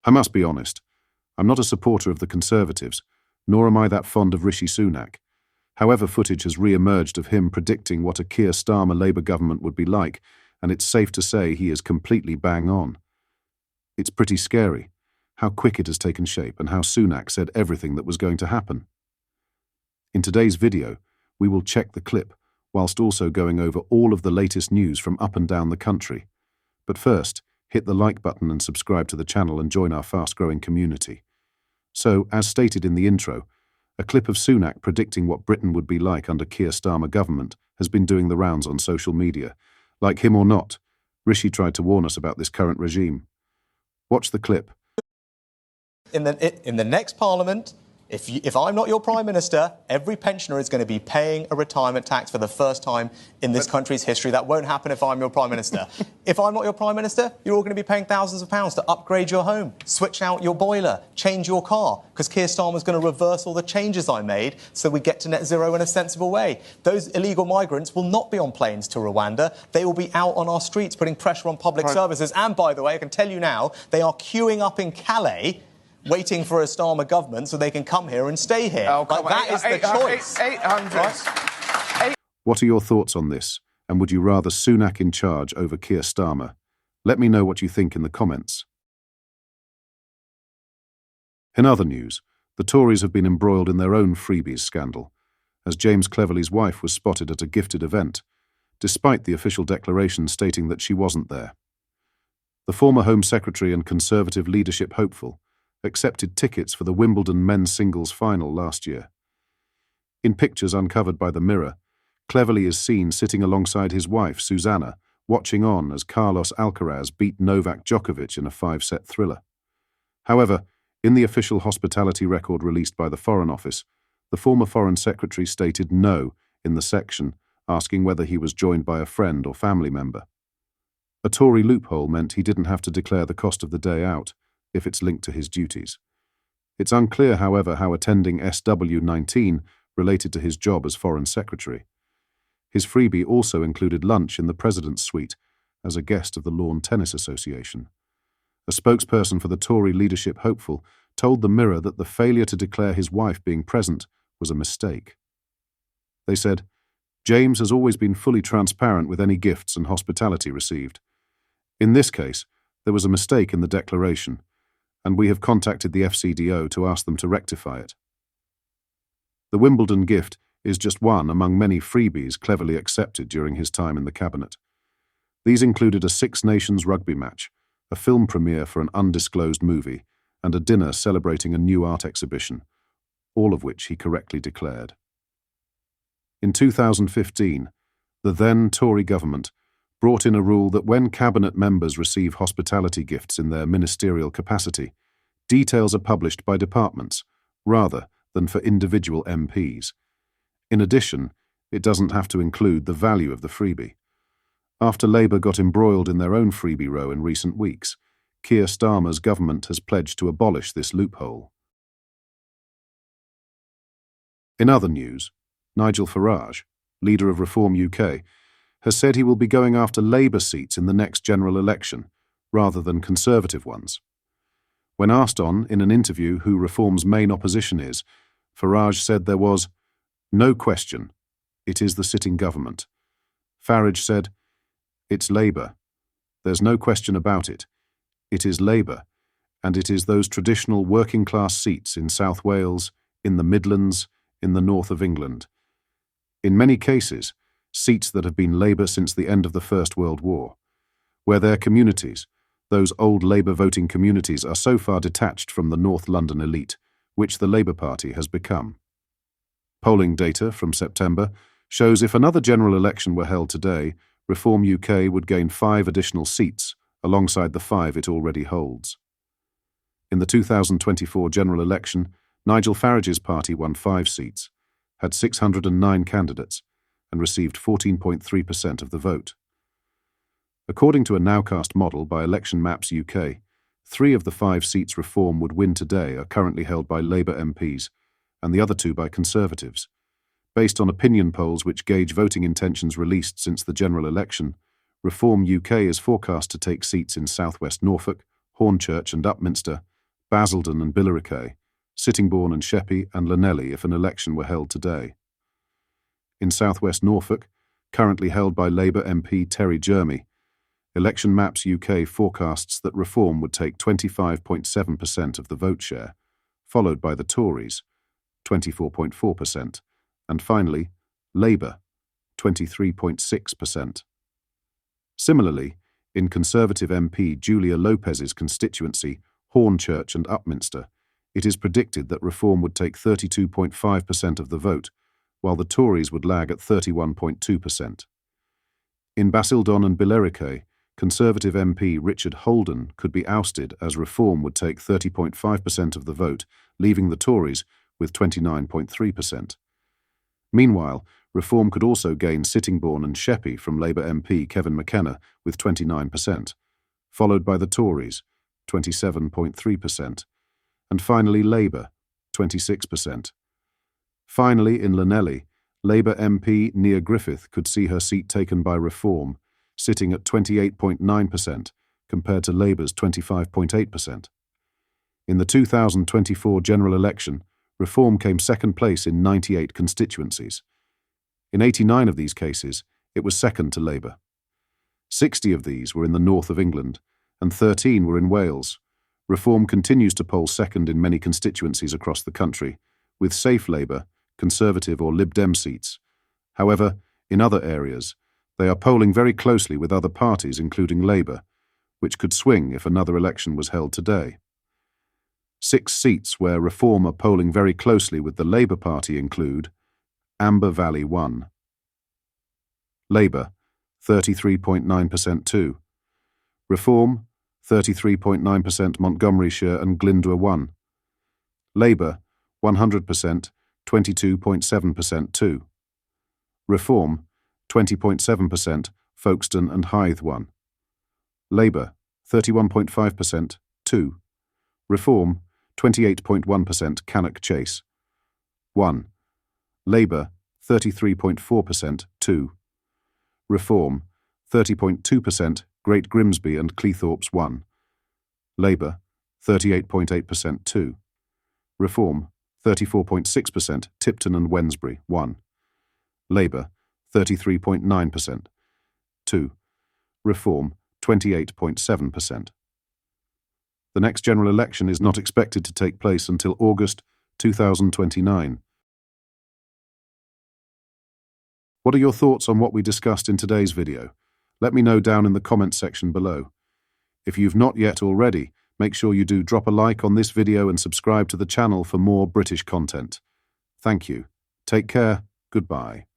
I must be honest, I'm not a supporter of the Conservatives, nor am I that fond of Rishi Sunak. However, footage has re-emerged of him predicting what a Keir Starmer Labour government would be like, and it's safe to say he is completely bang on. It's pretty scary, how quick it has taken shape and how Sunak said everything that was going to happen. In today's video, we will check the clip, whilst also going over all of the latest news from up and down the country. But first, hit the like button and subscribe to the channel and join our fast-growing community. So, as stated in the intro, a clip of Sunak predicting what Britain would be like under Keir Starmer government has been doing the rounds on social media. Like him or not, Rishi tried to warn us about this current regime. Watch the clip. In the next Parliament, if I'm not your Prime Minister, every pensioner is going to be paying a retirement tax for the first time in this country's history. That won't happen if I'm your Prime Minister. If I'm not your Prime Minister, you're all going to be paying thousands of pounds to upgrade your home, switch out your boiler, change your car, because Keir Starmer's going to reverse all the changes I made so we get to net zero in a sensible way. Those illegal migrants will not be on planes to Rwanda. They will be out on our streets putting pressure on public services. And, by the way, I can tell you now, they are queuing up in Calais waiting for a Starmer government so they can come here and stay here. Oh, that is the choice. 800. Right? What are your thoughts on this, and would you rather Sunak in charge over Keir Starmer? Let me know what you think in the comments. In other news, the Tories have been embroiled in their own freebies scandal, as James Cleverly's wife was spotted at a gifted event, despite the official declaration stating that she wasn't there. The former Home Secretary and Conservative leadership hopeful accepted tickets for the Wimbledon men's singles final last year. In pictures uncovered by the Mirror, Cleverly is seen sitting alongside his wife, Susanna, watching on as Carlos Alcaraz beat Novak Djokovic in a 5-set thriller. However, in the official hospitality record released by the Foreign Office, the former Foreign Secretary stated no in the section, asking whether he was joined by a friend or family member. A Tory loophole meant he didn't have to declare the cost of the day out, if it's linked to his duties. It's unclear, however, how attending SW19 related to his job as Foreign Secretary. His freebie also included lunch in the President's suite as a guest of the Lawn Tennis Association. A spokesperson for the Tory leadership hopeful told the Mirror that the failure to declare his wife being present was a mistake. They said, "James has always been fully transparent with any gifts and hospitality received. In this case, there was a mistake in the declaration, and we have contacted the FCDO to ask them to rectify it." The Wimbledon gift is just one among many freebies Cleverly accepted during his time in the cabinet. These included a Six Nations rugby match, a film premiere for an undisclosed movie, and a dinner celebrating a new art exhibition, all of which he correctly declared. In 2015, the then Tory government brought in a rule that when cabinet members receive hospitality gifts in their ministerial capacity, details are published by departments, rather than for individual MPs. In addition, it doesn't have to include the value of the freebie. After Labour got embroiled in their own freebie row in recent weeks, Keir Starmer's government has pledged to abolish this loophole. In other news, Nigel Farage, leader of Reform UK, has said he will be going after Labour seats in the next general election, rather than Conservative ones. When asked in an interview who Reform's main opposition is, Farage said there was no question, it is the sitting government. Farage said, "It's Labour. There's no question about it. It is Labour, and it is those traditional working-class seats in South Wales, in the Midlands, in the north of England. In many cases, seats that have been Labour since the end of the First World War, where their communities, those old Labour voting communities, are so far detached from the North London elite, which the Labour Party has become." Polling data from September shows if another general election were held today, Reform UK would gain 5 additional seats, alongside the 5 it already holds. In the 2024 general election, Nigel Farage's party won 5 seats, had 609 candidates, and received 14.3% of the vote. According to a nowcast model by Election Maps UK, 3 of the 5 seats Reform would win today are currently held by Labour MPs, and the other 2 by Conservatives. Based on opinion polls which gauge voting intentions released since the general election, Reform UK is forecast to take seats in South West Norfolk, Hornchurch and Upminster, Basildon and Billericay, Sittingbourne and Sheppey and Llanelli if an election were held today. In southwest Norfolk, currently held by Labour MP Terry Jermy, Election Maps UK forecasts that Reform would take 25.7% of the vote share, followed by the Tories, 24.4%, and finally, Labour, 23.6%. Similarly, in Conservative MP Julia Lopez's constituency, Hornchurch and Upminster, it is predicted that Reform would take 32.5% of the vote, while the Tories would lag at 31.2%. In Basildon and Billericay, Conservative MP Richard Holden could be ousted as Reform would take 30.5% of the vote, leaving the Tories with 29.3%. Meanwhile, Reform could also gain Sittingbourne and Sheppey from Labour MP Kevin McKenna with 29%, followed by the Tories, 27.3%, and finally Labour, 26%. Finally, in Llanelli, Labour MP Nia Griffith could see her seat taken by Reform, sitting at 28.9% compared to Labour's 25.8%. In the 2024 general election, Reform came second place in 98 constituencies. In 89 of these cases, it was second to Labour. 60 of these were in the north of England, and 13 were in Wales. Reform continues to poll second in many constituencies across the country, with safe Labour, Conservative or Lib Dem seats. However, in other areas, they are polling very closely with other parties, including Labour, which could swing if another election was held today. 6 seats where Reform are polling very closely with the Labour Party include Amber Valley 1, Labour 33.9% 2, Reform 33.9% Montgomeryshire and Glyndwr 1, Labour 100% 22.7% 2, Reform 20.7% Folkestone and Hythe 1, Labour 31.5% 2, Reform 28.1% Cannock Chase 1, Labour 33.4% 2, Reform 30.2% Great Grimsby and Cleethorpes 1, Labour 38.8% 2, Reform 34.6% Tipton and Wednesbury 1, Labour 33.9% 2, Reform 28.7%. The next general election is not expected to take place until August 2029. What are your thoughts on what we discussed in today's video? Let me know down in the comments section below. If you've not yet already, make sure you do drop a like on this video and subscribe to the channel for more British content. Thank you. Take care. Goodbye.